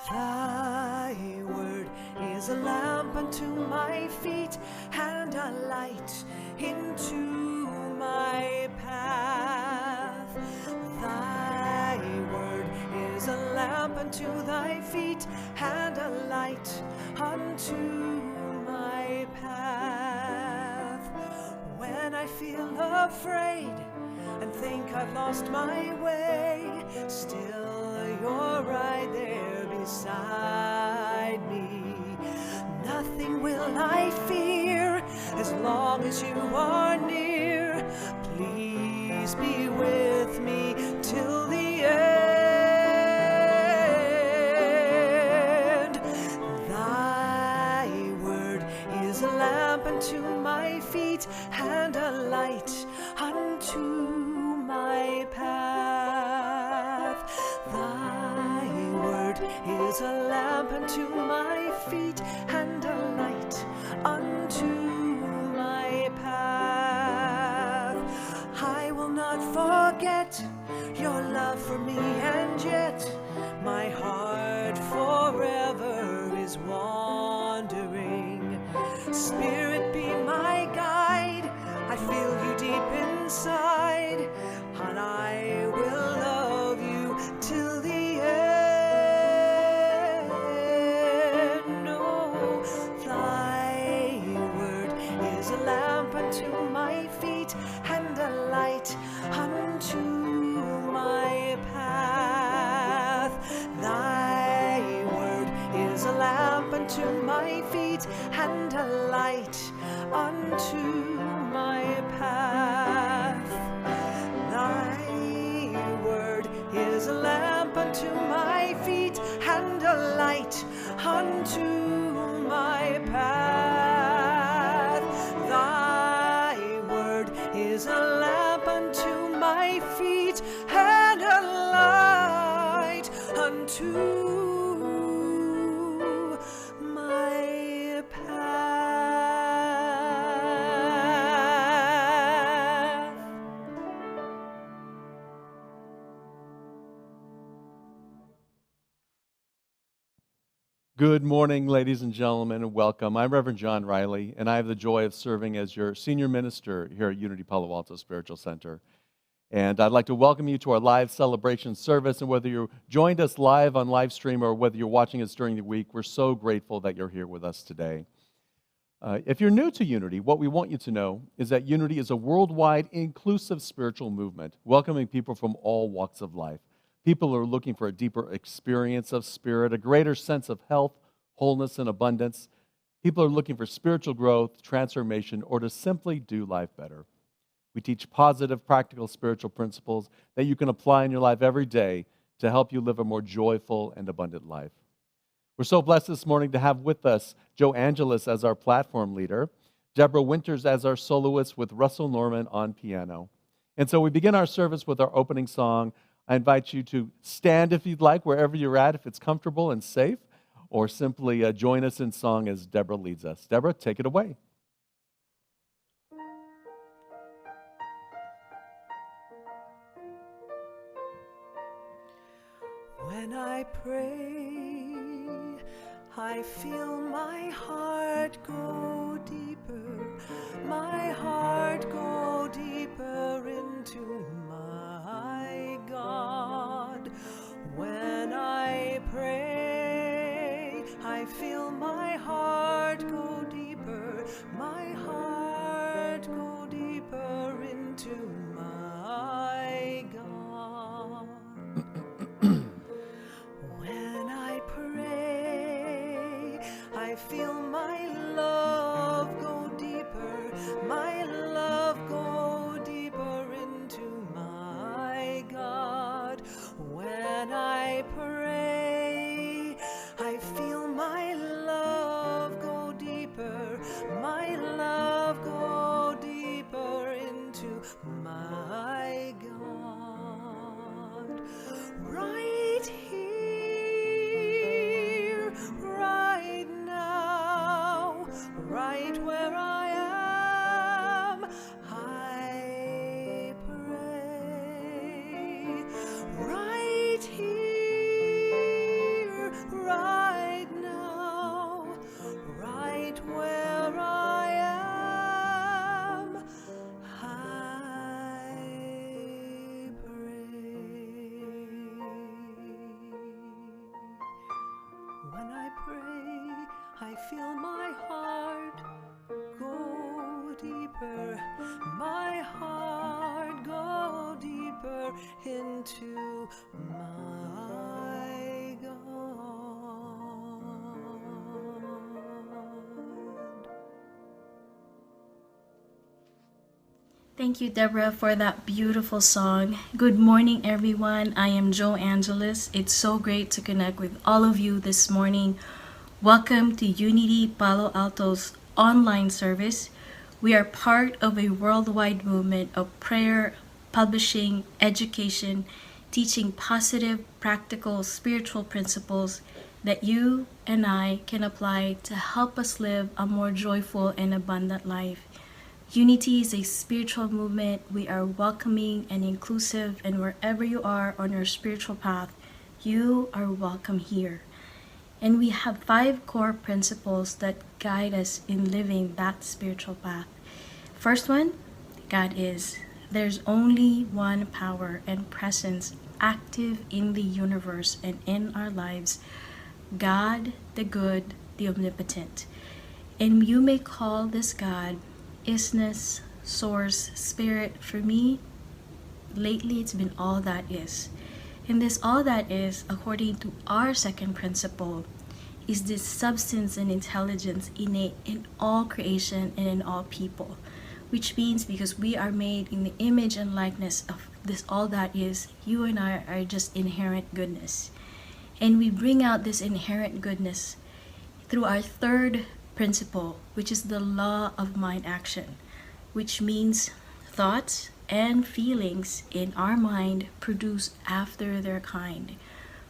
Thy word is a lamp unto my feet and a light into my path. Thy word is a lamp unto thy feet and a light unto my path. When I feel afraid and think I've lost my way, still you're right there beside me. Nothing will I fear as long as you are near. Please be with me till the end. Thy word is a lamp unto my feet and a light unto my path. Thy word is a lamp unto my feet and a light unto my path. I will not forget your love for me, and yet my heart forever is wandering. Spirit, be my guide. I feel you deep inside, and I will love you till the end. Oh, thy word is a lamp unto my feet and a light unto my path. Thy word is a lamp unto my feet and a light unto my path. Thy word is a lamp unto my feet and a light unto my path. Thy word is a lamp unto my feet and a light unto my path. Good morning, ladies and gentlemen, and welcome. I'm Reverend John Riley, and I have the joy of serving as your senior minister here at Unity Palo Alto Spiritual Center. And I'd like to welcome you to our live celebration service. And whether you joined us live on live stream or whether you're watching us during the week, we're so grateful that you're here with us today. If you're new to Unity, what we want you to know is that Unity is a worldwide inclusive spiritual movement, welcoming people from all walks of life. People are looking for a deeper experience of spirit, a greater sense of health, wholeness, and abundance. People are looking for spiritual growth, transformation, or to simply do life better. We teach positive, practical spiritual principles that you can apply in your life every day to help you live a more joyful and abundant life. We're so blessed this morning to have with us Joe Angelis as our platform leader, Deborah Winters as our soloist with Russell Norman on piano. And so we begin our service with our opening song. I invite you to stand if you'd like, wherever you're at, if it's comfortable and safe, or simply join us in song as Deborah leads us. Deborah, take it away. When I pray, I feel my heart go deeper, my heart go deeper into my God. When I pray, I feel my heart go deeper, my heart go deeper into my God. When I pray, I feel my love go deeper, my love go deeper into my God. When I pray, I feel my love go deeper, my love go deeper into my God. Right here, right now. I feel my heart go deeper, my heart go deeper into my God. Thank you, Deborah, for that beautiful song. Good morning, everyone. I am Joe Angeles. It's so great to connect with all of you this morning. Welcome to Unity Palo Alto's online service. We are part of a worldwide movement of prayer, publishing, education, teaching positive, practical, spiritual principles that you and I can apply to help us live a more joyful and abundant life. Unity is a spiritual movement. We are welcoming and inclusive, and wherever you are on your spiritual path, you are welcome here. And we have 5 core principles that guide us in living that spiritual path. First one, God is. There's only one power and presence active in the universe and in our lives. God, the good, the omnipotent. And you may call this God isness, source, spirit. For me, lately it's been all that is. And this all that is, according to our second principle, is this substance and intelligence innate in all creation and in all people. Which means because we are made in the image and likeness of this all that is, you and I are just inherent goodness. And we bring out this inherent goodness through our third principle, which is the law of mind action, which means thoughts and feelings in our mind produce after their kind,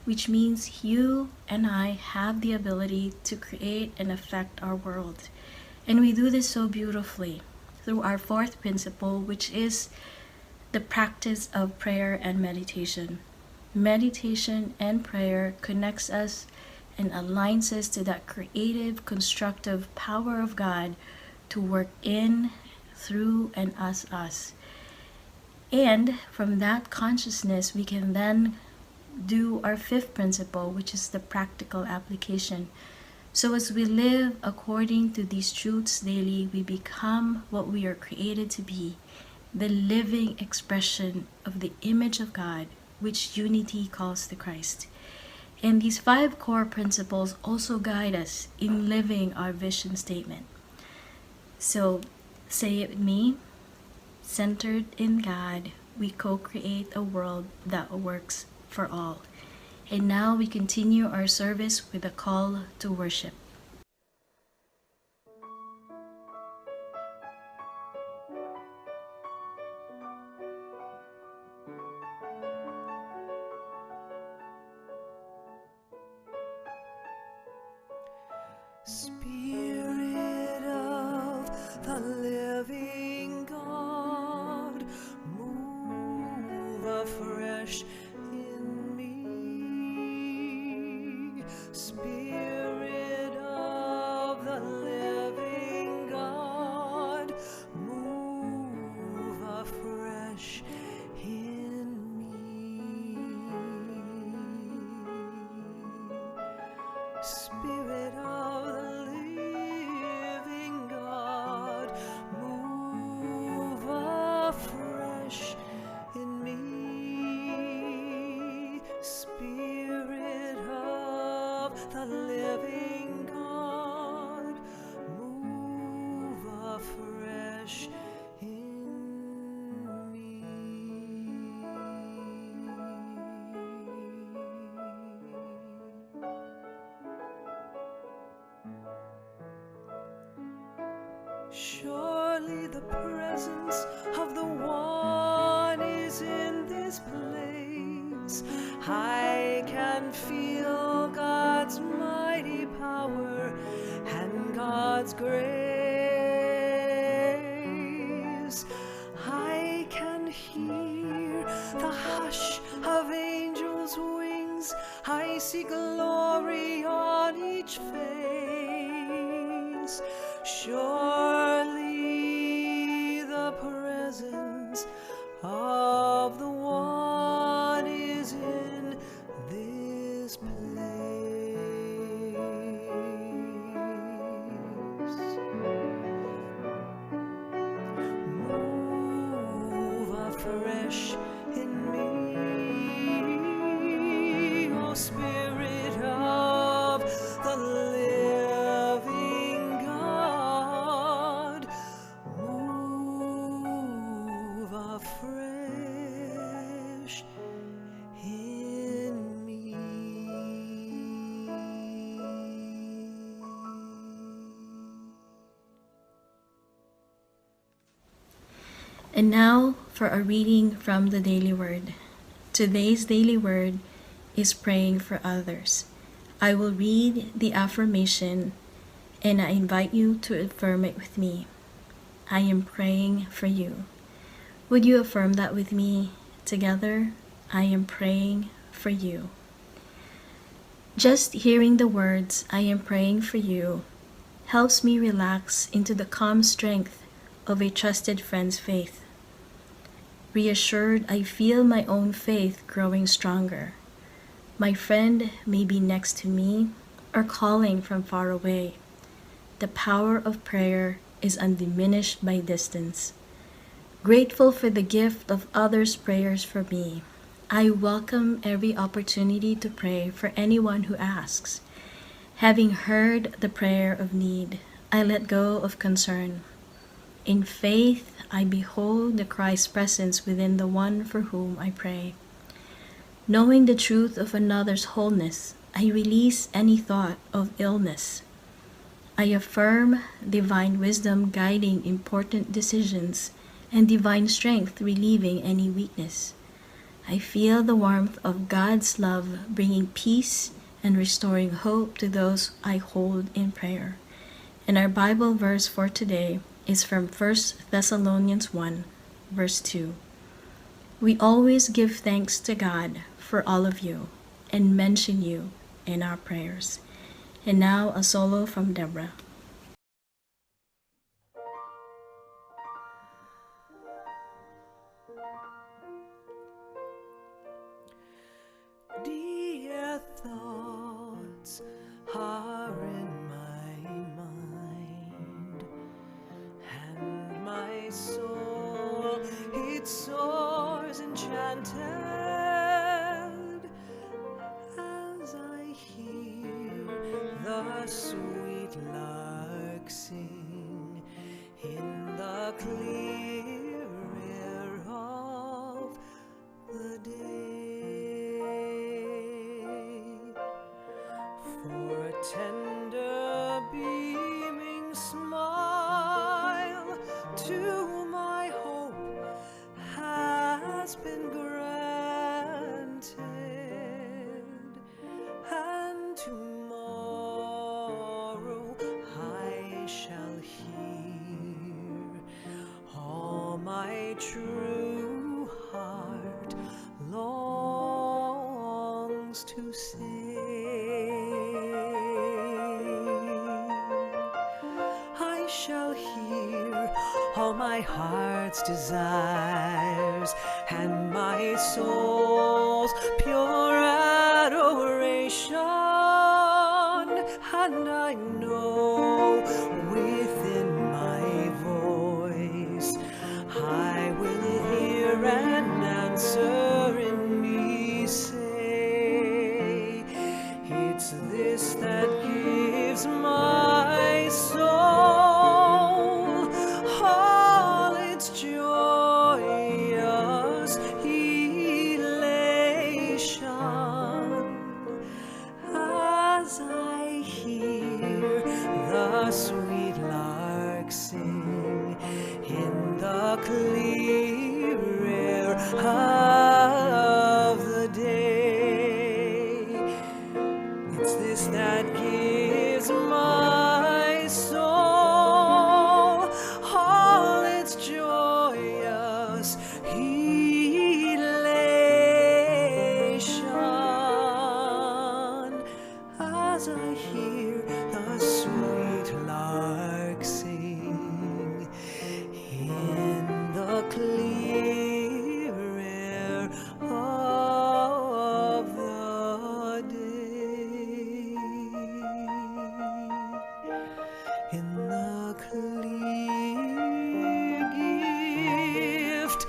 which means you and I have the ability to create and affect our world. And we do this so beautifully through our fourth principle, which is the practice of prayer and meditation. Meditation and prayer connects us and aligns us to that creative, constructive power of God to work in, through, and us. And from that consciousness, we can then do our fifth principle, which is the practical application. So as we live according to these truths daily, we become what we are created to be, the living expression of the image of God, which Unity calls the Christ. And these 5 core principles also guide us in living our vision statement. So say it with me. Centered in God, we co-create a world that works for all. And now we continue our service with a call to worship. Spirit of the living God, move afresh in me. Spirit of the living God, move afresh in me. Spirit of the living God, move afresh in me. Spirit of the living God, move afresh in me. Surely the presence of the One is in this place. I can feel God's mighty power and God's grace. I can hear the hush of angels' wings. I see glory on each face. Surely the presence of the One is in this place. And now for a reading from the Daily Word. Today's Daily Word is praying for others. I will read the affirmation and I invite you to affirm it with me. I am praying for you. Would you affirm that with me? Together, I am praying for you. Just hearing the words, I am praying for you, helps me relax into the calm strength of a trusted friend's faith. Reassured, I feel my own faith growing stronger. My friend may be next to me or calling from far away. The power of prayer is undiminished by distance. Grateful for the gift of others' prayers for me, I welcome every opportunity to pray for anyone who asks. Having heard the prayer of need, I let go of concern. In faith, I behold the Christ's presence within the one for whom I pray. Knowing the truth of another's wholeness, I release any thought of illness. I affirm divine wisdom guiding important decisions and divine strength relieving any weakness. I feel the warmth of God's love bringing peace and restoring hope to those I hold in prayer. And our Bible verse for today is from 1 Thessalonians 1, verse 2. We always give thanks to God for all of you and mention you in our prayers. And now a solo from Deborah. Dear thoughts are in my mind, and my soul, it soars enchanted as I hear the sweet lark sing in the clear air of the day. For a tender beaming smile to my hope has been granted, and tomorrow I shall hear all my true heart longs to say. I shall hear all my heart's desires and my soul's pure adoration, and I know within my voice I will hear an answer in me say, it's this that gives my soul all its joyous elation as I hear the sweet lark sing in the clear air of the day. It's this that gives my soul all its joyous elation as I hear the sweet lark sing in the clear air of the day. In the clear gift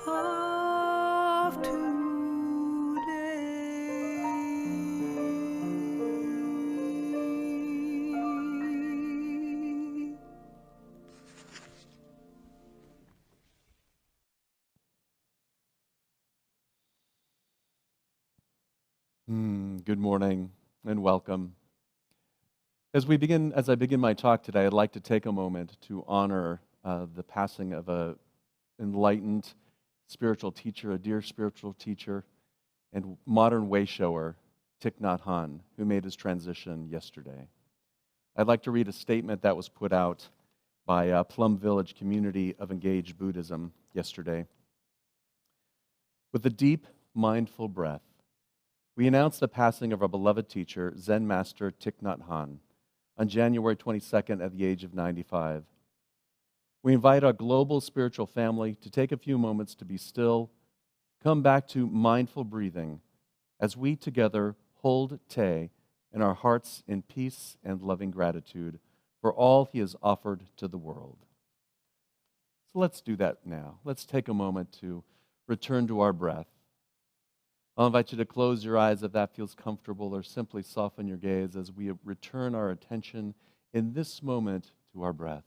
of today. Good morning and welcome. As I begin my talk today, I'd like to take a moment to honor the passing of a enlightened spiritual teacher, a dear spiritual teacher, and modern way shower, Thich Nhat Hanh, who made his transition yesterday. I'd like to read a statement that was put out by Plum Village Community of Engaged Buddhism yesterday. With a deep, mindful breath, we announce the passing of our beloved teacher, Zen Master Thich Nhat Hanh, on January 22nd at the age of 95. We invite our global spiritual family to take a few moments to be still, come back to mindful breathing as we together hold Te in our hearts in peace and loving gratitude for all he has offered to the world. So let's do that now. Let's take a moment to return to our breath. I'll invite you to close your eyes if that feels comfortable, or simply soften your gaze as we return our attention in this moment to our breath.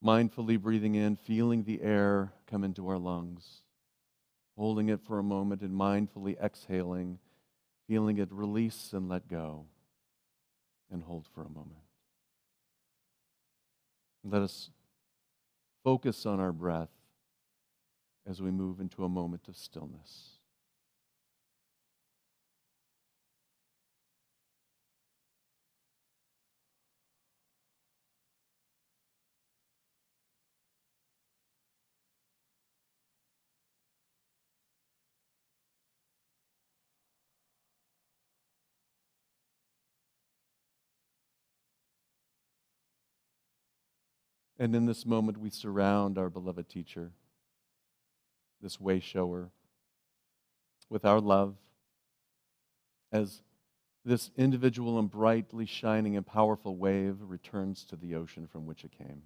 Mindfully breathing in, feeling the air come into our lungs, holding it for a moment and mindfully exhaling, feeling it release and let go, and hold for a moment. Let us focus on our breath as we move into a moment of stillness. And in this moment, we surround our beloved teacher, this way shower, with our love as this individual and brightly shining and powerful wave returns to the ocean from which it came.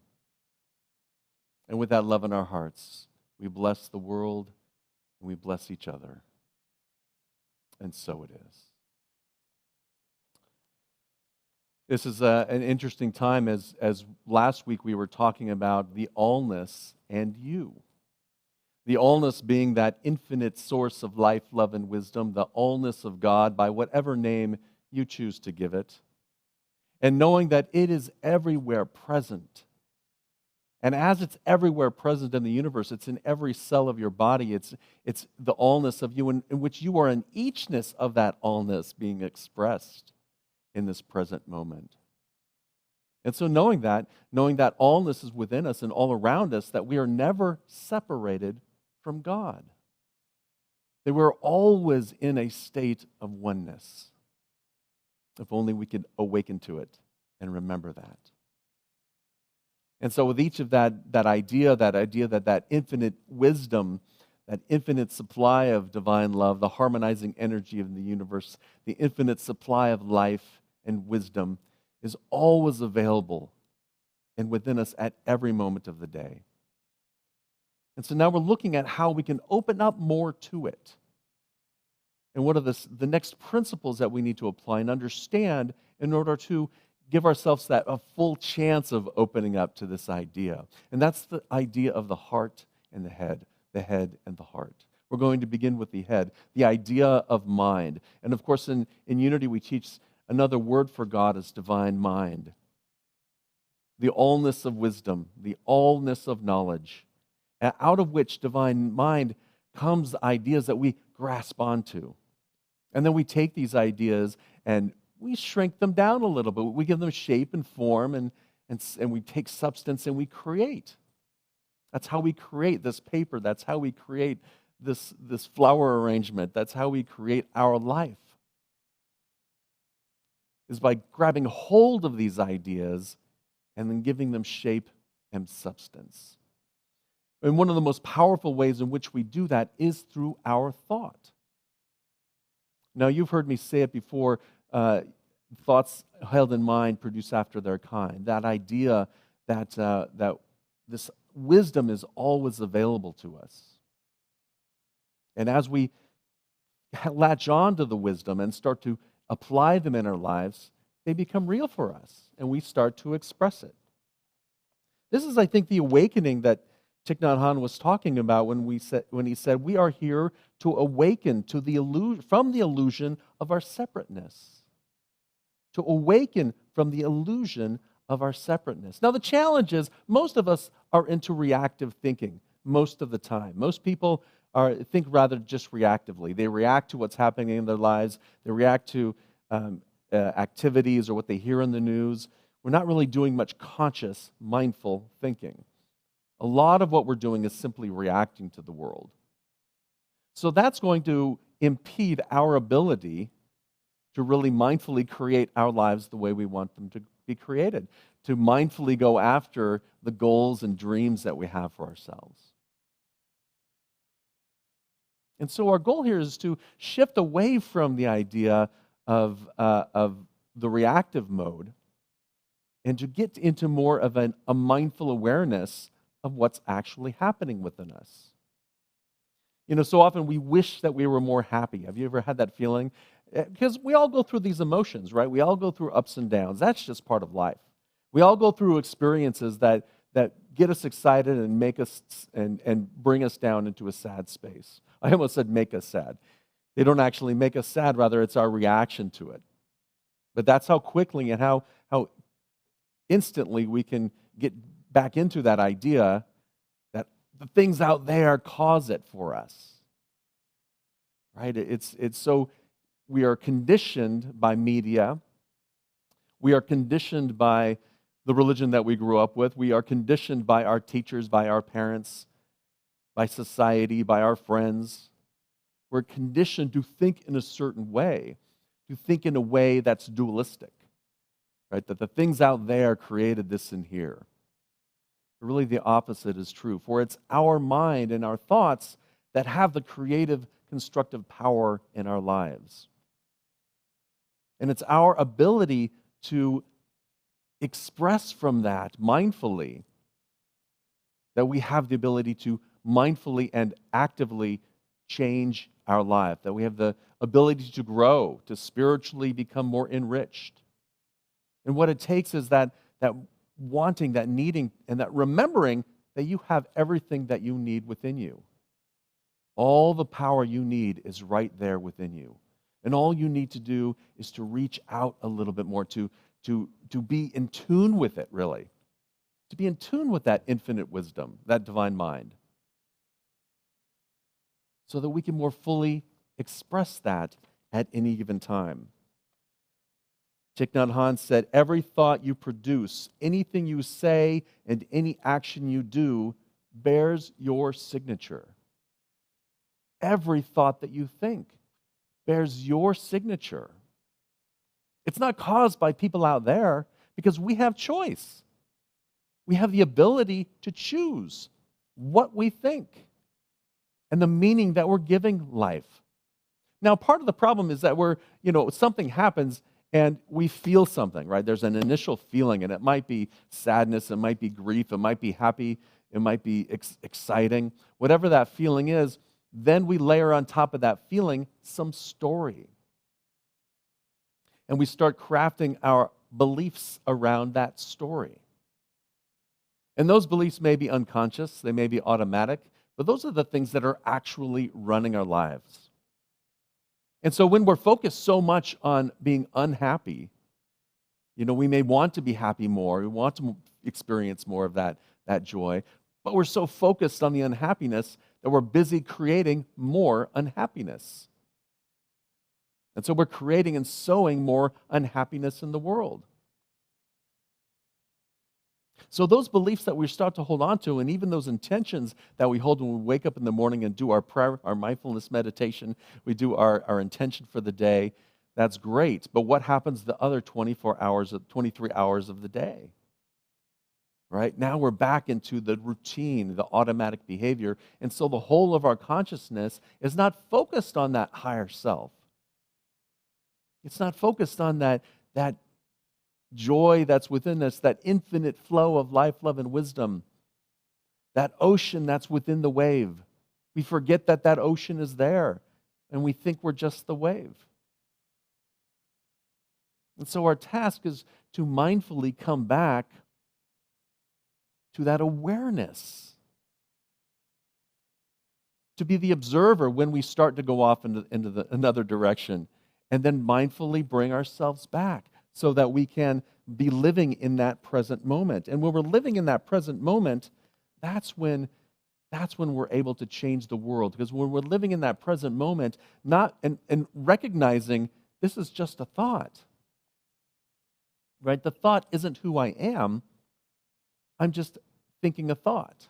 And with that love in our hearts, we bless the world and we bless each other. And so it is. This is an interesting time as last week we were talking about the allness and you. The allness being that infinite source of life, love, and wisdom, the allness of God by whatever name you choose to give it. And knowing that it is everywhere present. And as it's everywhere present in the universe, it's in every cell of your body. It's the allness of you in which you are an eachness of that allness being expressed in this present moment. And so knowing that allness is within us and all around us, that we are never separated from God. That we're always in a state of oneness. If only we could awaken to it and remember that. And so with each of that idea that infinite wisdom, that infinite supply of divine love, the harmonizing energy of the universe, the infinite supply of life and wisdom is always available and within us at every moment of the day. And so now we're looking at how we can open up more to it. And what are the next principles that we need to apply and understand in order to give ourselves a full chance of opening up to this idea. And that's the idea of the heart and the head and the heart. We're going to begin with the head, the idea of mind. And of course, in Unity, we teach another word for God is divine mind. The allness of wisdom, the allness of knowledge, out of which divine mind comes ideas that we grasp onto. And then we take these ideas and we shrink them down a little bit. We give them shape and form, and we take substance and we create. That's how we create this paper. That's how we create this flower arrangement. That's how we create our life. Is by grabbing hold of these ideas and then giving them shape and substance. And one of the most powerful ways in which we do that is through our thought. Now, you've heard me say it before, thoughts held in mind produce after their kind. That idea that this wisdom is always available to us. And as we latch on to the wisdom and start to apply them in our lives, they become real for us, and we start to express it. This is, I think, the awakening that Thich Nhat Hanh was talking about when he said, we are here to awaken to from the illusion of our separateness, to awaken from the illusion of our separateness. Now, the challenge is most of us are into reactive thinking most of the time. Most people think rather just reactively. They react to what's happening in their lives. They react to activities or what they hear in the news. We're not really doing much conscious, mindful thinking. A lot of what we're doing is simply reacting to the world. So that's going to impede our ability to really mindfully create our lives the way we want them to be created, to mindfully go after the goals and dreams that we have for ourselves. And so our goal here is to shift away from the idea of the reactive mode and to get into more of a mindful awareness of what's actually happening within us. You know, so often we wish that we were more happy. Have you ever had that feeling? Because we all go through these emotions, right? We all go through ups and downs. That's just part of life. We all go through experiences that get us excited and make us and bring us down into a sad space. I almost said make us sad. They don't actually make us sad, rather it's our reaction to it. But that's how quickly and how instantly we can get back into that idea that the things out there cause it for us. Right? It's so we are conditioned by media. We are conditioned by the religion that we grew up with. We are conditioned by our teachers, by our parents, by society, by our friends. We're conditioned to think in a certain way, to think in a way that's dualistic, right? That the things out there created this in here. But really the opposite is true, for it's our mind and our thoughts that have the creative, constructive power in our lives. And it's our ability to express from that mindfully that we have the ability to mindfully and actively change our life, that we have the ability to grow, to spiritually become more enriched. And what it takes is that wanting, that needing, and that remembering that you have everything that you need within you. All the power you need is right there within you. And all you need to do is to reach out a little bit more, to be in tune with it, really. To be in tune with that infinite wisdom, that divine mind. So that we can more fully express that at any given time. Thich Nhat Hanh said, every thought you produce, anything you say, and any action you do bears your signature. Every thought that you think bears your signature. It's not caused by people out there because we have choice. We have the ability to choose what we think and the meaning that we're giving life. Now, part of the problem is that something happens and we feel something, right? There's an initial feeling, and it might be sadness, it might be grief, it might be happy, it might be exciting. Whatever that feeling is, then we layer on top of that feeling some story. And we start crafting our beliefs around that story. And those beliefs may be unconscious, they may be automatic, but those are the things that are actually running our lives. And so when we're focused so much on being unhappy, we may want to be happy more, we want to experience more of that joy, but we're so focused on the unhappiness that we're busy creating more unhappiness. And so we're creating and sowing more unhappiness in the world. So those beliefs that we start to hold on to, and even those intentions that we hold when we wake up in the morning and do our prayer, our mindfulness meditation, we do our intention for the day, that's great. But what happens the other 24 hours, 23 hours of the day? Right? Now we're back into the routine, the automatic behavior. And so the whole of our consciousness is not focused on that higher self. It's not focused on that joy that's within us, that infinite flow of life, love, and wisdom, that ocean that's within the wave. We forget that ocean is there, and we think we're just the wave. And so our task is to mindfully come back to that awareness, to be the observer when we start to go off into another direction, and then mindfully bring ourselves back so that we can be living in that present moment. And when we're living in that present moment, that's when we're able to change the world. Because when we're living in that present moment, and recognizing this is just a thought, right? The thought isn't who I am. I'm just thinking a thought.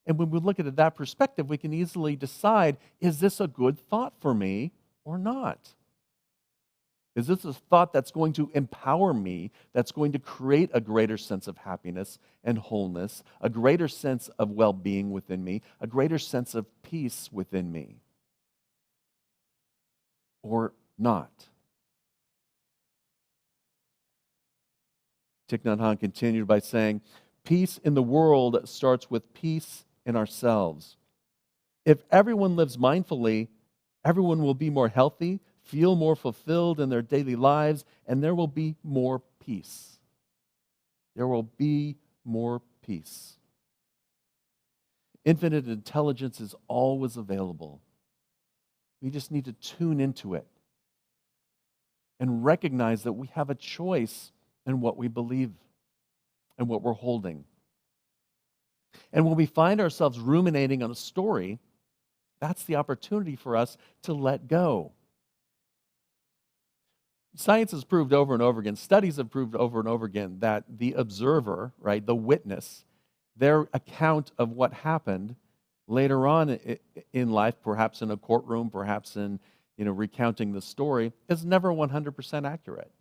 And when we look at it that perspective, we can easily decide, is this a good thought for me or not? Is this a thought that's going to empower me, that's going to create a greater sense of happiness and wholeness, a greater sense of well-being within me, a greater sense of peace within me? Or not? Thich Nhat Hanh continued by saying, peace in the world starts with peace in ourselves. If everyone lives mindfully, everyone will be more healthy, feel more fulfilled in their daily lives, and there will be more peace. There will be more peace. Infinite intelligence is always available. We just need to tune into it and recognize that we have a choice in what we believe and what we're holding. And when we find ourselves ruminating on a story, that's the opportunity for us to let go. Science has proved over and over again, studies have proved over and over again that the observer, right, the witness, their account of what happened later on in life, perhaps in a courtroom, perhaps in recounting the story, is never 100% accurate.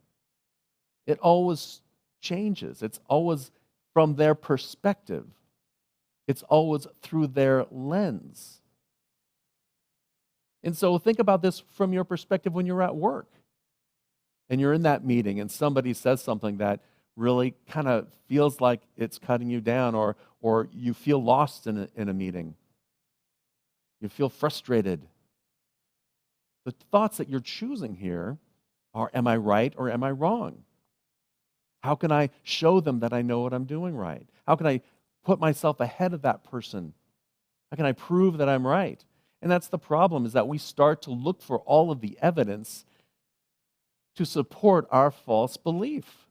It always changes. It's always from their perspective. It's always through their lens. And so think about this from your perspective when you're at work and you're in that meeting and somebody says something that really kind of feels like it's cutting you down, or you feel lost in a meeting. You feel frustrated. The thoughts that you're choosing here are, am I right or am I wrong? How can I show them that I know what I'm doing right? How can I put myself ahead of that person? How can I prove that I'm right? And that's the problem, is that we start to look for all of the evidence to support our false belief.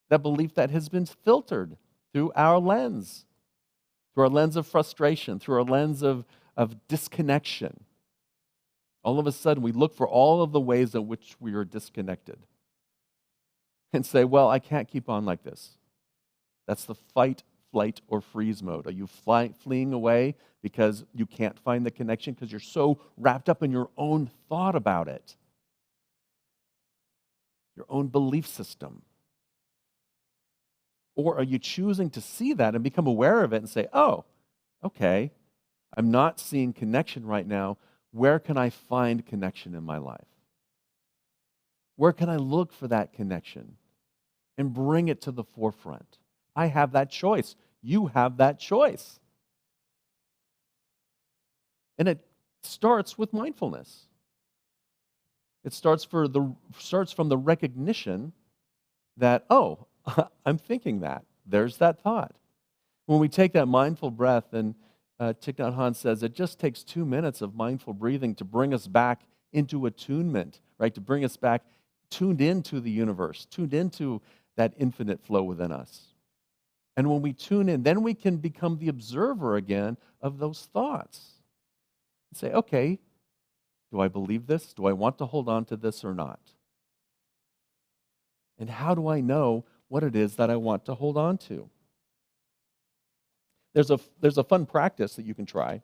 That belief that has been filtered through our lens of frustration, through our lens of disconnection. All of a sudden, we look for all of the ways in which we are disconnected and say, well, I can't keep on like this. That's the fight, flight, or freeze mode. Are you fleeing away because you can't find the connection because you're so wrapped up in your own thought about it, your own belief system? Or are you choosing to see that and become aware of it and say, oh, okay, I'm not seeing connection right now. Where can I find connection in my life? Where can I look for that connection and bring it to the forefront? I have that choice. You have that choice. And it starts with mindfulness. It starts from the recognition that, oh, I'm thinking that. There's that thought. When we take that mindful breath, and Thich Nhat Hanh says it just takes 2 minutes of mindful breathing to bring us back into attunement, right? To bring us back tuned into the universe, tuned into that infinite flow within us. And when we tune in, then we can become the observer again of those thoughts. And say, okay, do I believe this? Do I want to hold on to this or not? And how do I know what it is that I want to hold on to? There's a fun practice that you can try.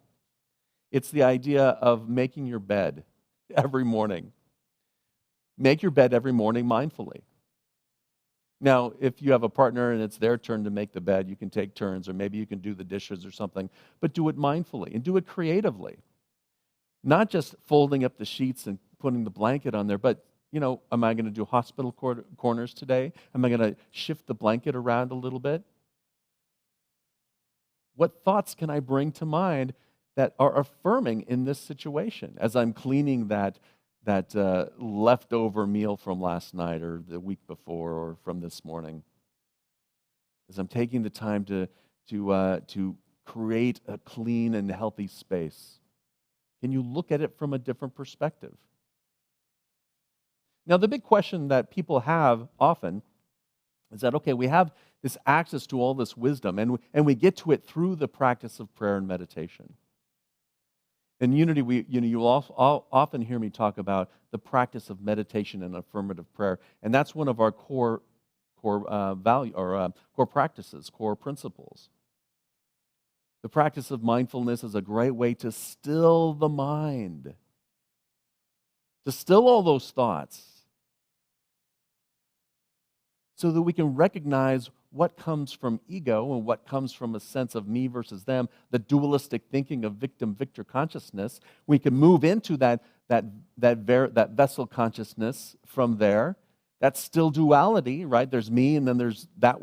It's the idea of making your bed every morning. Make your bed every morning mindfully. Now, if you have a partner and it's their turn to make the bed, you can take turns, or maybe you can do the dishes or something, but do it mindfully and do it creatively. Not just folding up the sheets and putting the blanket on there, but, am I going to do hospital corners today? Am I going to shift the blanket around a little bit? What thoughts can I bring to mind that are affirming in this situation as I'm cleaning that leftover meal from last night or the week before or from this morning? As I'm taking the time to create a clean and healthy space, can you look at it from a different perspective? Now, the big question that people have often is that, okay, we have this access to all this wisdom, and we get to it through the practice of prayer and meditation. In Unity, you'll often hear me talk about the practice of meditation and affirmative prayer, and that's one of our core value or core practices, core principles. The practice of mindfulness is a great way to still the mind, to still all those thoughts, so that we can recognize what comes from ego and what comes from a sense of me versus them, the dualistic thinking of victim-victor consciousness. We can move into that vessel consciousness from there. That's still duality, right? There's me, and then there's that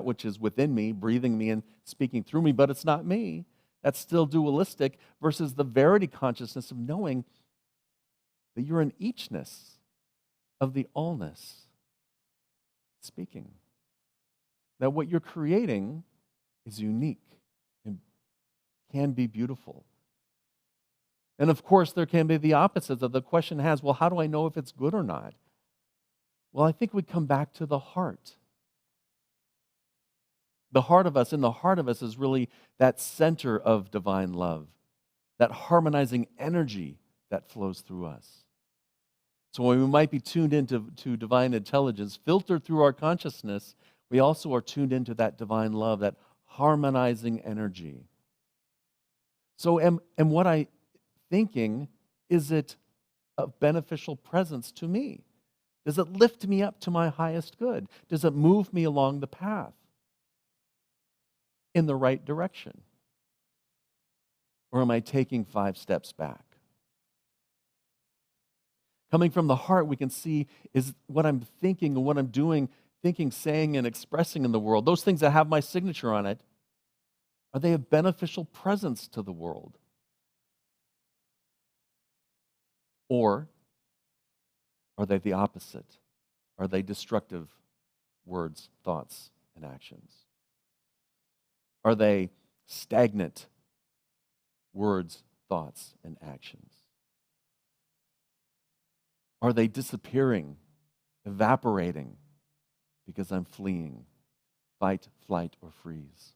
which is within me, breathing me and speaking through me, but it's not me. That's still dualistic versus the verity consciousness of knowing that you're an eachness of the allness speaking. That what you're creating is unique and can be beautiful. And of course, there can be the opposite. That the question has, well, how do I know if it's good or not? Well, I think we come back to the heart. The heart of us, in the heart of us is really that center of divine love, that harmonizing energy that flows through us. So when we might be tuned into divine intelligence, filtered through our consciousness, we also are tuned into that divine love, that harmonizing energy. So am what I thinking, is it of beneficial presence to me? Does it lift me up to my highest good? Does it move me along the path in the right direction? Or am I taking 5 steps back? Coming from the heart, we can see, is what I'm thinking and what I'm doing, thinking, saying, and expressing in the world, those things that have my signature on it, are they a beneficial presence to the world? Or are they the opposite? Are they destructive words, thoughts, and actions? Are they stagnant words, thoughts, and actions? Are they disappearing, evaporating, because I'm fleeing, fight, flight, or freeze?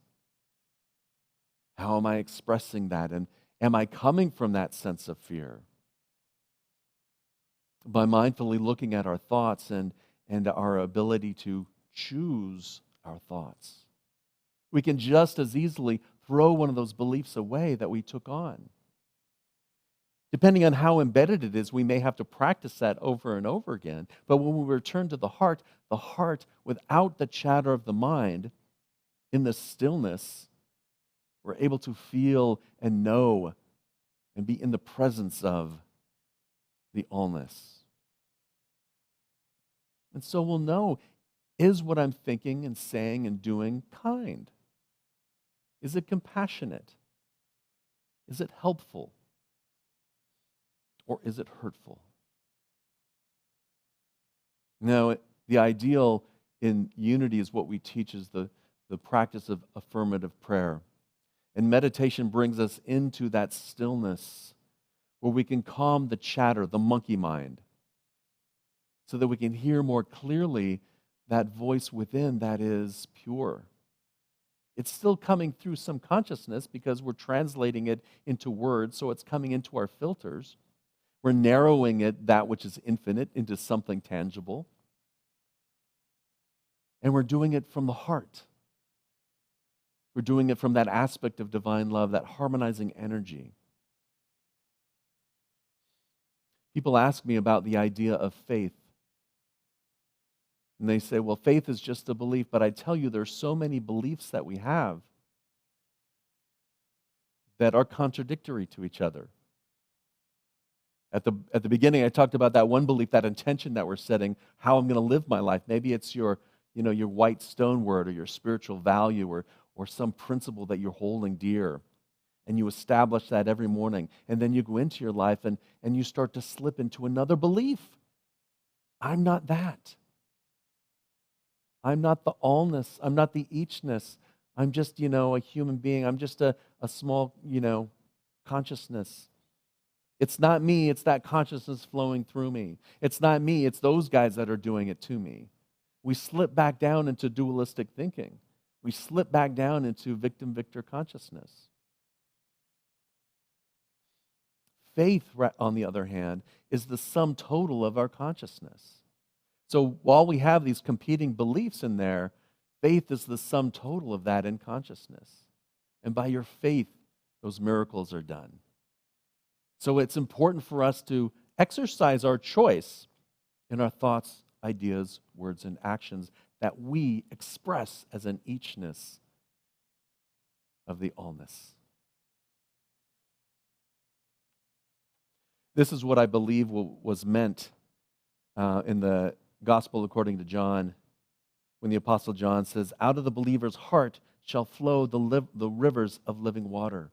How am I expressing that? And am I coming from that sense of fear? By mindfully looking at our thoughts and our ability to choose our thoughts, we can just as easily throw one of those beliefs away that we took on. Depending on how embedded it is, we may have to practice that over and over again. But when we return to the heart, without the chatter of the mind, in the stillness, we're able to feel and know and be in the presence of the allness. And so we'll know, is what I'm thinking and saying and doing kind? Is it compassionate? Is it helpful? Or is it hurtful? Now, the ideal in unity is what we teach is the practice of affirmative prayer. And meditation brings us into that stillness where we can calm the chatter, the monkey mind, so that we can hear more clearly that voice within that is pure. It's still coming through some consciousness because we're translating it into words, so it's coming into our filters. We're narrowing it, that which is infinite, into something tangible. And we're doing it from the heart. We're doing it from that aspect of divine love, that harmonizing energy. People ask me about the idea of faith. And they say, well, faith is just a belief, but I tell you, there's so many beliefs that we have that are contradictory to each other. At the beginning, I talked about that one belief, that intention that we're setting, how I'm going to live my life. Maybe it's your white stone word or your spiritual value or some principle that you're holding dear. And you establish that every morning. And then you go into your life and you start to slip into another belief. I'm not that. I'm not the allness. I'm not the eachness. I'm just, a human being. I'm just a small, consciousness. It's not me, it's that consciousness flowing through me. It's not me, it's those guys that are doing it to me. We slip back down into dualistic thinking. We slip back down into victim-victor consciousness. Faith, on the other hand, is the sum total of our consciousness. So while we have these competing beliefs in there, faith is the sum total of that in consciousness. And by your faith, those miracles are done. So it's important for us to exercise our choice in our thoughts, ideas, words, and actions that we express as an eachness of the allness. This is what I believe was meant in the Gospel according to John, when the Apostle John says, "Out of the believer's heart shall flow the rivers of living water."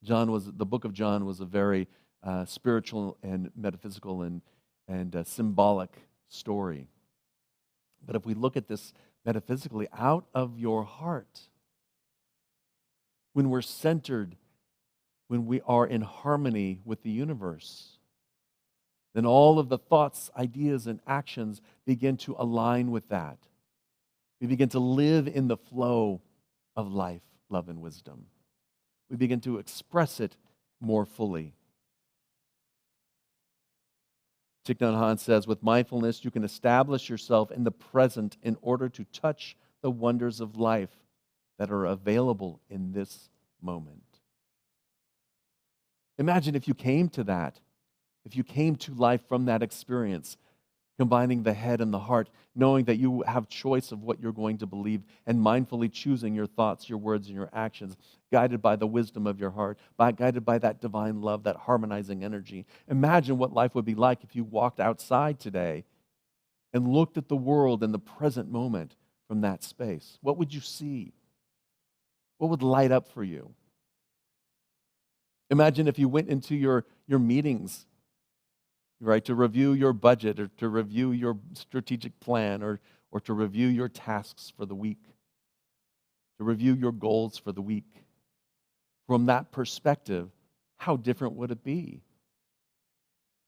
The book of John was a very spiritual and metaphysical and symbolic story. But if we look at this metaphysically, out of your heart, when we're centered, when we are in harmony with the universe, then all of the thoughts, ideas, and actions begin to align with that. We begin to live in the flow of life, love, and wisdom. We begin to express it more fully. Thich Nhat Hanh says, with mindfulness, you can establish yourself in the present in order to touch the wonders of life that are available in this moment. Imagine if you came to that, if you came to life from that experience, combining the head and the heart, knowing that you have choice of what you're going to believe, and mindfully choosing your thoughts, your words, and your actions, guided by the wisdom of your heart, guided by that divine love, that harmonizing energy. Imagine what life would be like if you walked outside today and looked at the world in the present moment from that space. What would you see? What would light up for you? Imagine if you went into your meetings, right, to review your budget or to review your strategic plan or to review your tasks for the week, to review your goals for the week. From that perspective, how different would it be?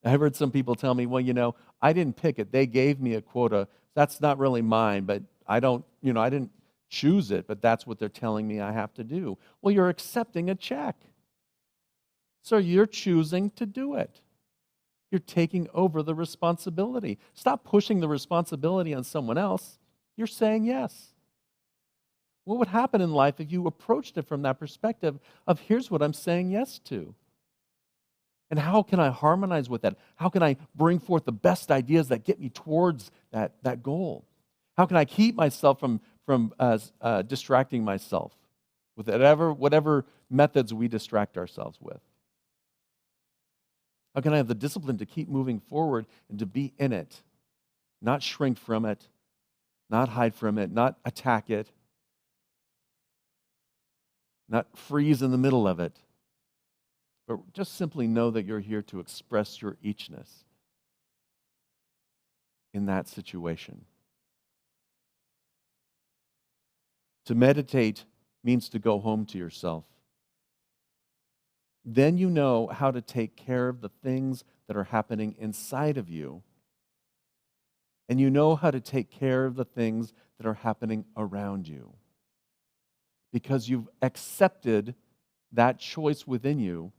I've heard some people tell me, well, I didn't pick it. They gave me a quota. That's not really mine, but I didn't choose it, but that's what they're telling me I have to do. Well, you're accepting a check. So you're choosing to do it. You're taking over the responsibility. Stop pushing the responsibility on someone else. You're saying yes. What would happen in life if you approached it from that perspective of here's what I'm saying yes to? And how can I harmonize with that? How can I bring forth the best ideas that get me towards that goal? How can I keep myself from distracting myself with whatever methods we distract ourselves with? How can I have the discipline to keep moving forward and to be in it, not shrink from it, not hide from it, not attack it, not freeze in the middle of it, but just simply know that you're here to express your eachness in that situation. To meditate means to go home to yourself. Then you know how to take care of the things that are happening inside of you. And you know how to take care of the things that are happening around you. Because you've accepted that choice within you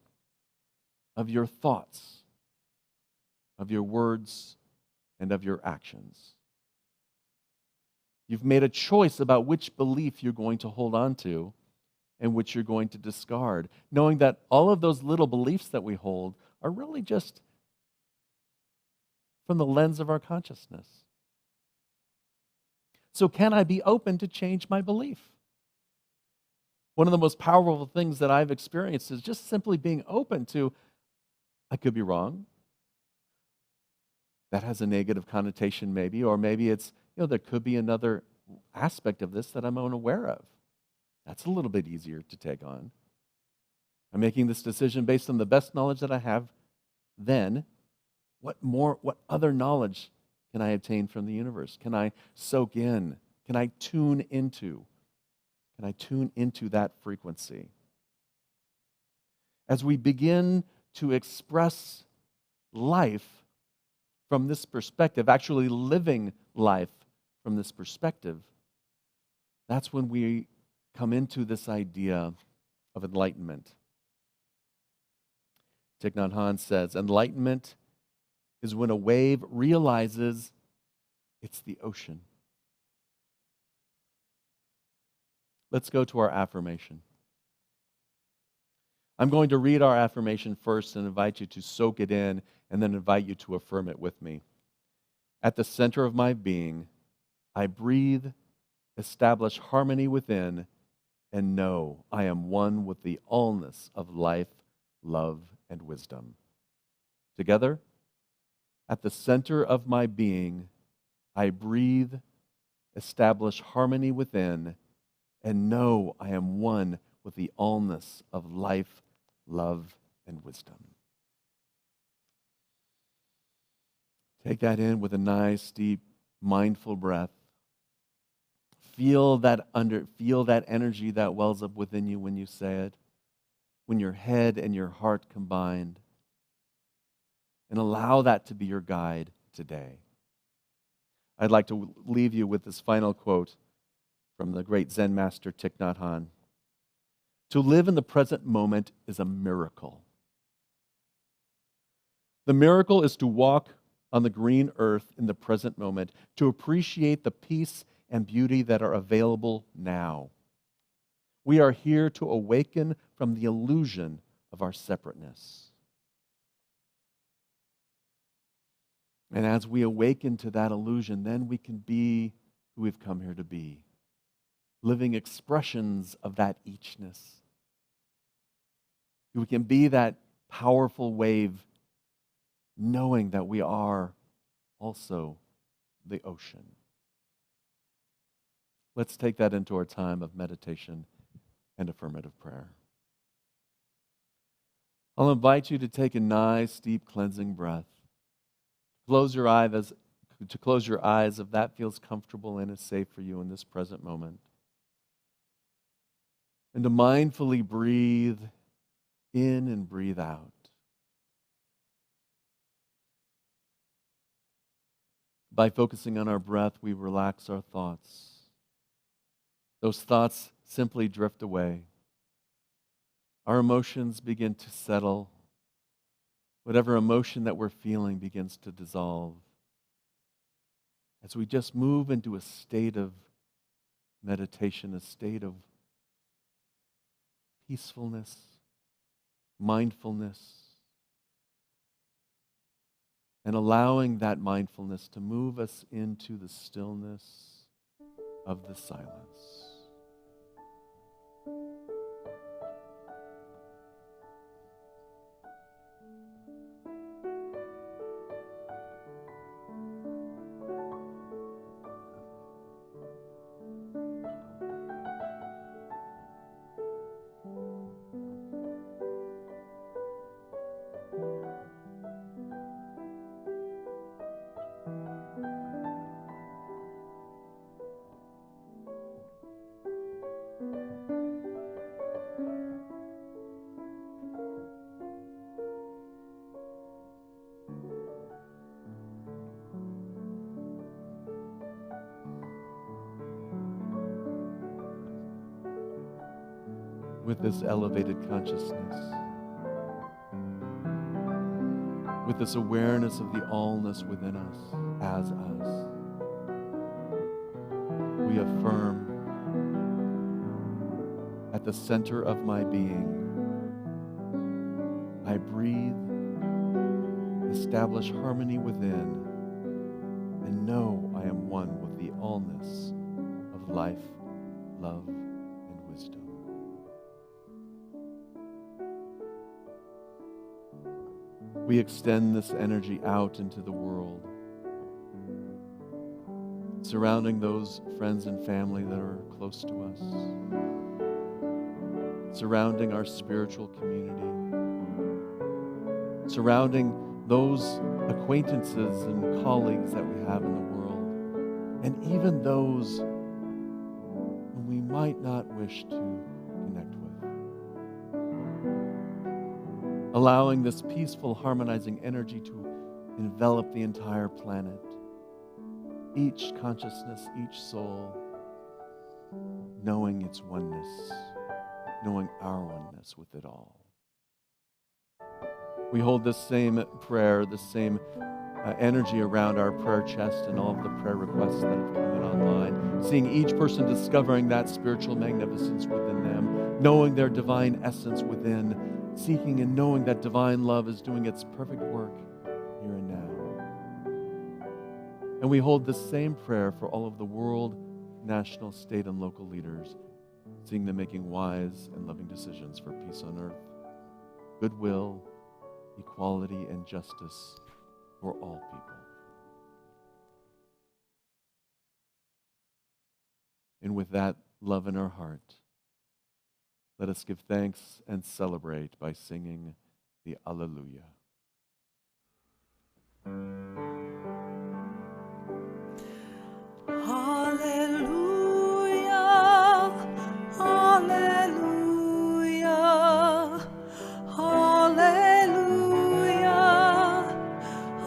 of your thoughts, of your words, and of your actions. You've made a choice about which belief you're going to hold on to and which you're going to discard, knowing that all of those little beliefs that we hold are really just from the lens of our consciousness. So can I be open to change my belief? One of the most powerful things that I've experienced is just simply being open to, I could be wrong. That has a negative connotation maybe, or maybe it's, there could be another aspect of this that I'm unaware of. That's a little bit easier to take on. I'm making this decision based on the best knowledge that I have then. What other knowledge can I obtain from the universe? Can I soak in? Can I tune into? Can I tune into that frequency? As we begin to express life from this perspective, actually living life from this perspective, that's when we come into this idea of enlightenment. Thich Nhat Hanh says, enlightenment is when a wave realizes it's the ocean. Let's go to our affirmation. I'm going to read our affirmation first and invite you to soak it in, and then invite you to affirm it with me. At the center of my being, I breathe, establish harmony within, and know I am one with the allness of life, love, and wisdom. Together, at the center of my being, I breathe, establish harmony within, and know I am one with the allness of life, love, and wisdom. Take that in with a nice, deep, mindful breath. Feel that energy that wells up within you when you say it, when your head and your heart combined. And allow that to be your guide today. I'd like to leave you with this final quote from the great Zen master Thich Nhat Hanh. To live in the present moment is a miracle. The miracle is to walk on the green earth in the present moment, to appreciate the peace and beauty that are available now. We are here to awaken from the illusion of our separateness. And as we awaken to that illusion, then we can be who we've come here to be, living expressions of that eachness. We can be that powerful wave, knowing that we are also the ocean. Let's take that into our time of meditation and affirmative prayer. I'll invite you to take a nice, deep, cleansing breath. Close your eyes if that feels comfortable and is safe for you in this present moment. And to mindfully breathe in and breathe out. By focusing on our breath, we relax our thoughts. Those thoughts simply drift away. Our emotions begin to settle. Whatever emotion that we're feeling begins to dissolve. As we just move into a state of meditation, a state of peacefulness, mindfulness, and allowing that mindfulness to move us into the stillness of the silence. With this elevated consciousness, with this awareness of the allness within us, as us, we affirm, at the center of my being, I breathe, establish harmony within, and know I am one with the allness of life, love, and wisdom. We extend this energy out into the world, surrounding those friends and family that are close to us, surrounding our spiritual community, surrounding those acquaintances and colleagues that we have in the world, and even those whom we might not wish to connect with. Allowing this peaceful, harmonizing energy to envelop the entire planet, each consciousness, each soul, knowing its oneness, knowing our oneness with it all. We hold this same prayer, this same energy around our prayer chest and all of the prayer requests that have come in online, seeing each person discovering that spiritual magnificence within them, knowing their divine essence within, seeking and knowing that divine love is doing its perfect work here and now. And we hold this same prayer for all of the world, national, state, and local leaders, seeing them making wise and loving decisions for peace on earth, goodwill, equality, and justice for all people. And with that love in our heart, let us give thanks and celebrate by singing the Alleluia. Hallelujah, hallelujah, hallelujah,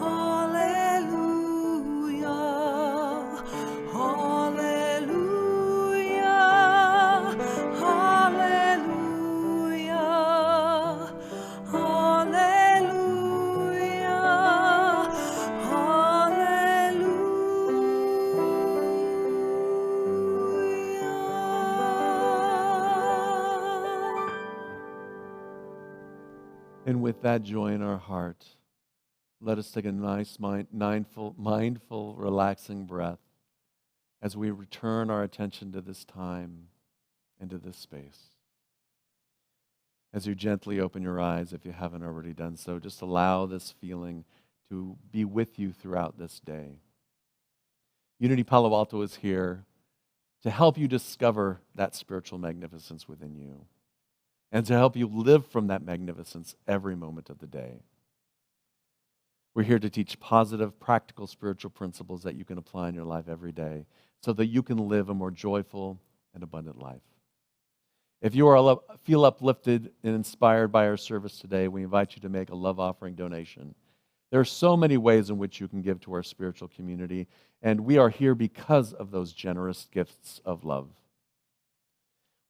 hallelujah, hallelujah, And with that joy in our heart, let us take a nice, mindful, relaxing breath as we return our attention to this time and to this space. As you gently open your eyes, if you haven't already done so, just allow this feeling to be with you throughout this day. Unity Palo Alto is here to help you discover that spiritual magnificence within you and to help you live from that magnificence every moment of the day. We're here to teach positive, practical spiritual principles that you can apply in your life every day so that you can live a more joyful and abundant life. If you feel uplifted and inspired by our service today, we invite you to make a love offering donation. There are so many ways in which you can give to our spiritual community, and we are here because of those generous gifts of love.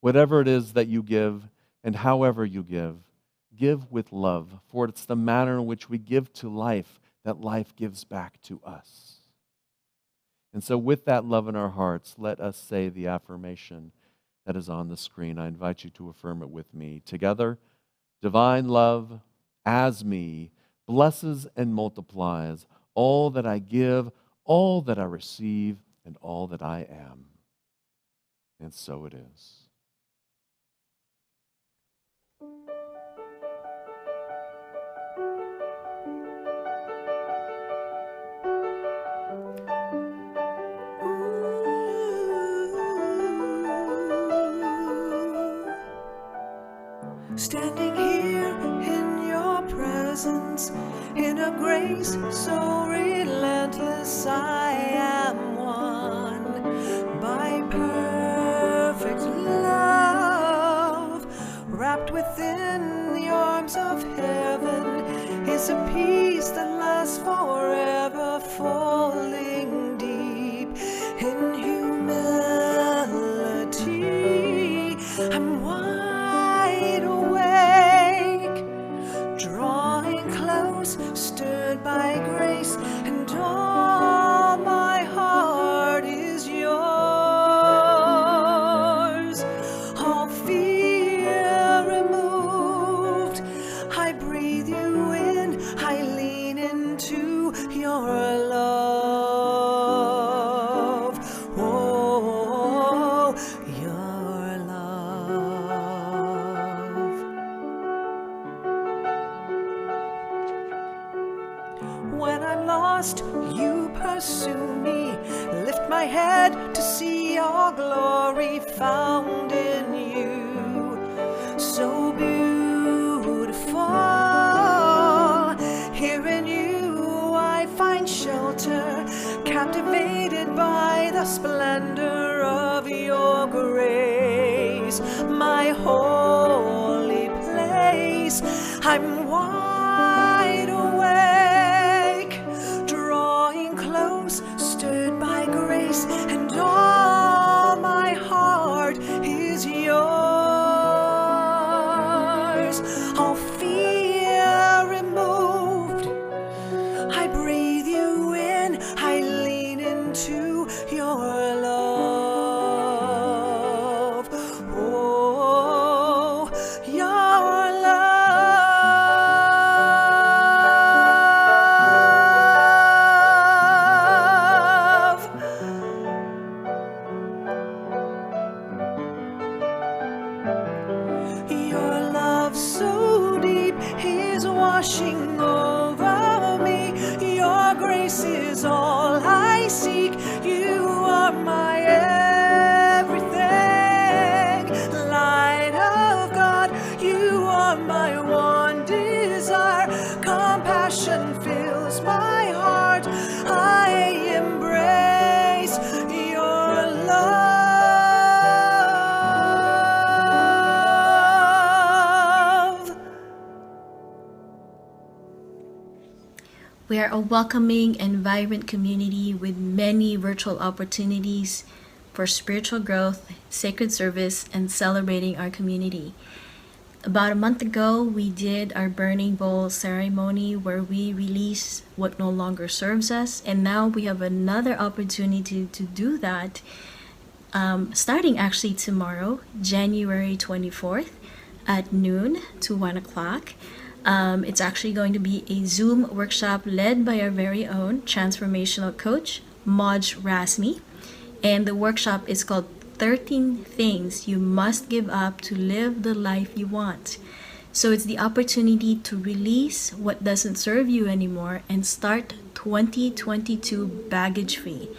Whatever it is that you give and however you give with love, for it's the manner in which we give to life that life gives back to us. And so with that love in our hearts, let us say the affirmation that is on the screen. I invite you to affirm it with me. Together, divine love as me blesses and multiplies all that I give, all that I receive, and all that I am. And so it is. Standing here in your presence, in a grace so relentless, I am one by perfect love. Wrapped within the arms of heaven is a peace that lasts forever, falling deep in humility. I'm wide awake, drawing close, stirred by grace, and all my heart is yours. All fear removed, I breathe you in, I lean into your love. Oh, your love. When I'm lost, you pursue me. Lift my head to see your glory found in you. So beautiful. Here in you I find shelter, captivated by the splendor of your grace. My holy place, I'm wide awake, drawing close, stirred by your love. Oh, your love. Your love so deep is washing over me. Your grace is all I seek. You are my everything. Light of God, you are my one desire. Compassion fills my heart. I embrace your love. We are a welcoming and vibrant community with many virtual opportunities for spiritual growth, sacred service, and celebrating our community. About a month ago, we did our Burning Bowl ceremony where we released what no longer serves us, and now we have another opportunity to do that starting actually tomorrow, January 24th at noon to 1 o'clock. It's actually going to be a Zoom workshop led by our very own transformational coach, Maj Rasmi. And the workshop is called 13 Things You Must Give Up to Live the Life You Want. So it's the opportunity to release what doesn't serve you anymore and start 2022 baggage free.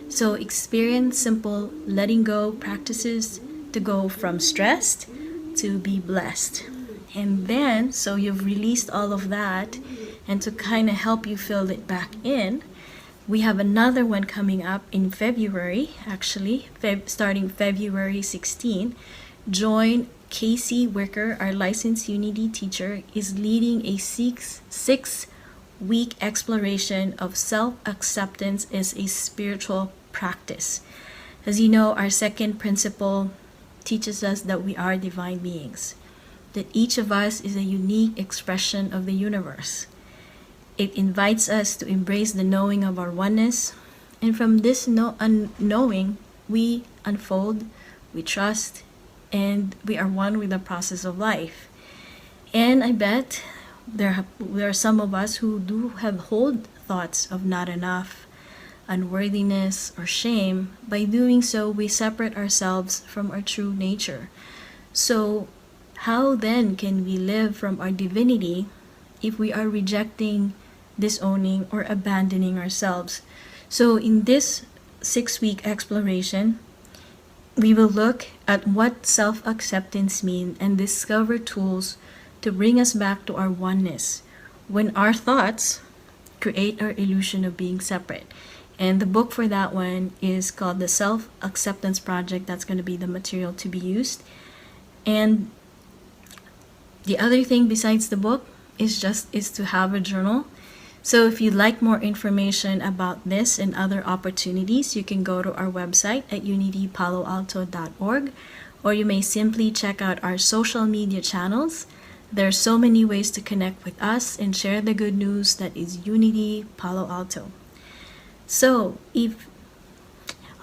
So experience simple letting go practices to go from stressed to be blessed. And then, so you've released all of that, and to kind of help you fill it back in, we have another one coming up in February, actually, starting February 16. Join Casey Wicker, our licensed Unity teacher, is leading a six-week exploration of self-acceptance as a spiritual practice. As you know, our second principle teaches us that we are divine beings, that each of us is a unique expression of the universe. It invites us to embrace the knowing of our oneness, and from this knowing, we unfold, we trust, and we are one with the process of life. And I bet there are some of us who do hold thoughts of not enough, unworthiness, or shame. By doing so, we separate ourselves from our true nature. So how then can we live from our divinity if we are rejecting, disowning, or abandoning ourselves? So in this 6-week exploration, we will look at what self-acceptance means and discover tools to bring us back to our oneness when our thoughts create our illusion of being separate. And the book for that one is called The Self-Acceptance Project. That's going to be the material to be used. And the other thing besides the book is to have a journal. So if you'd like more information about this and other opportunities, you can go to our website at unitypaloalto.org, or you may simply check out our social media channels. There are so many ways to connect with us and share the good news that is Unity Palo Alto. So if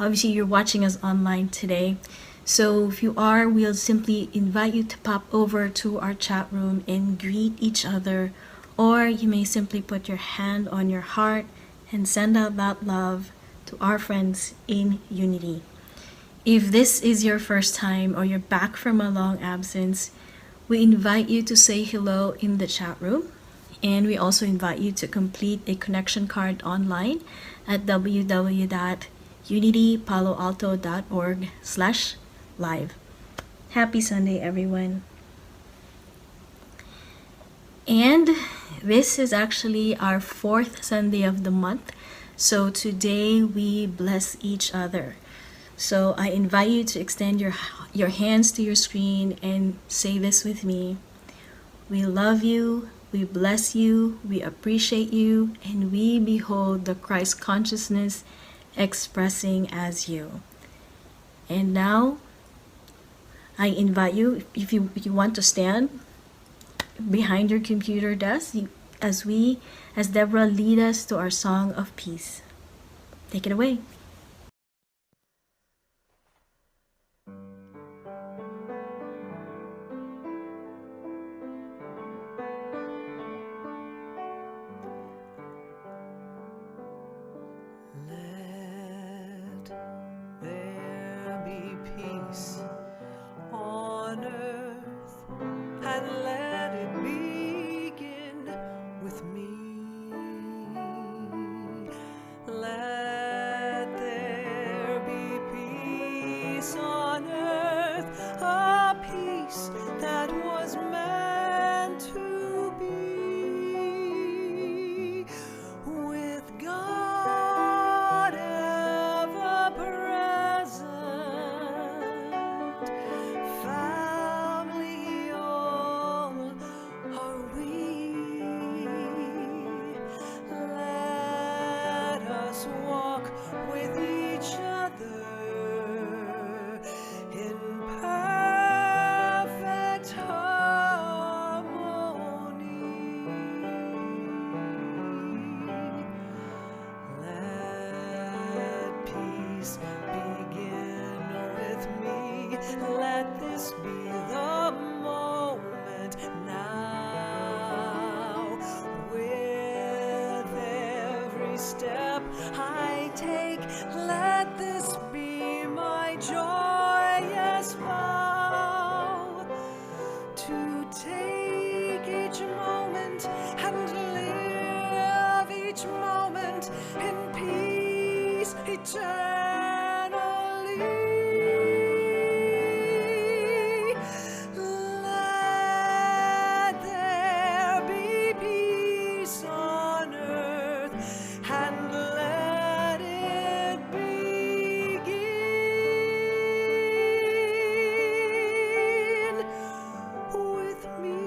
obviously you're watching us online today, so if you are, we'll simply invite you to pop over to our chat room and greet each other, or you may simply put your hand on your heart and send out that love to our friends in Unity. If this is your first time or you're back from a long absence, we invite you to say hello in the chat room, and we also invite you to complete a connection card online at www.unitypaloalto.org/live. Happy Sunday, everyone. And this is actually our 4th Sunday of the month. So today we bless each other. So I invite you to extend your hands to your screen and say this with me. We love you, we bless you, we appreciate you, and we behold the Christ consciousness expressing as you. And now, I invite you, if you want to stand behind your computer desk, as Deborah lead us to our song of peace. Take it away. Let this be the moment now. With every step I take, let this be my joyous vow. To take each moment and live each moment in peace eternally. Let there be peace on earth, and let it begin with me.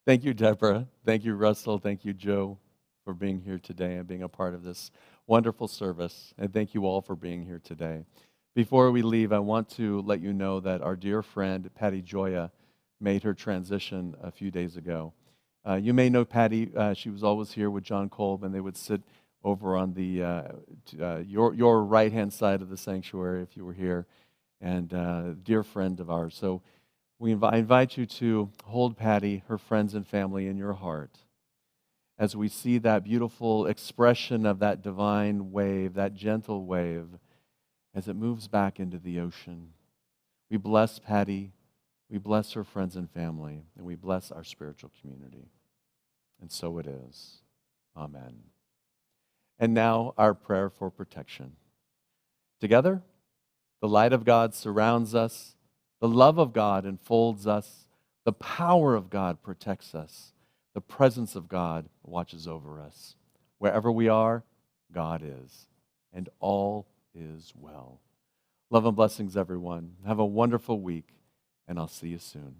Thank you, Deborah. Thank you, Russell. Thank you, Joe, for being here today and being a part of this wonderful service. And thank you all for being here today. Before we leave, I want to let you know that our dear friend, Patty Joya, made her transition a few days ago. You may know Patty. She was always here with John Kolb, and they would sit over on the your right-hand side of the sanctuary if you were here, and dear friend of ours. So I invite you to hold Patty, her friends and family in your heart as we see that beautiful expression of that divine wave, that gentle wave, as it moves back into the ocean. We bless Patty, we bless her friends and family, and we bless our spiritual community. And so it is. Amen. And now our prayer for protection. Together, the light of God surrounds us. The love of God enfolds us. The power of God protects us. The presence of God watches over us. Wherever we are, God is. And all is well. Love and blessings, everyone. Have a wonderful week, and I'll see you soon.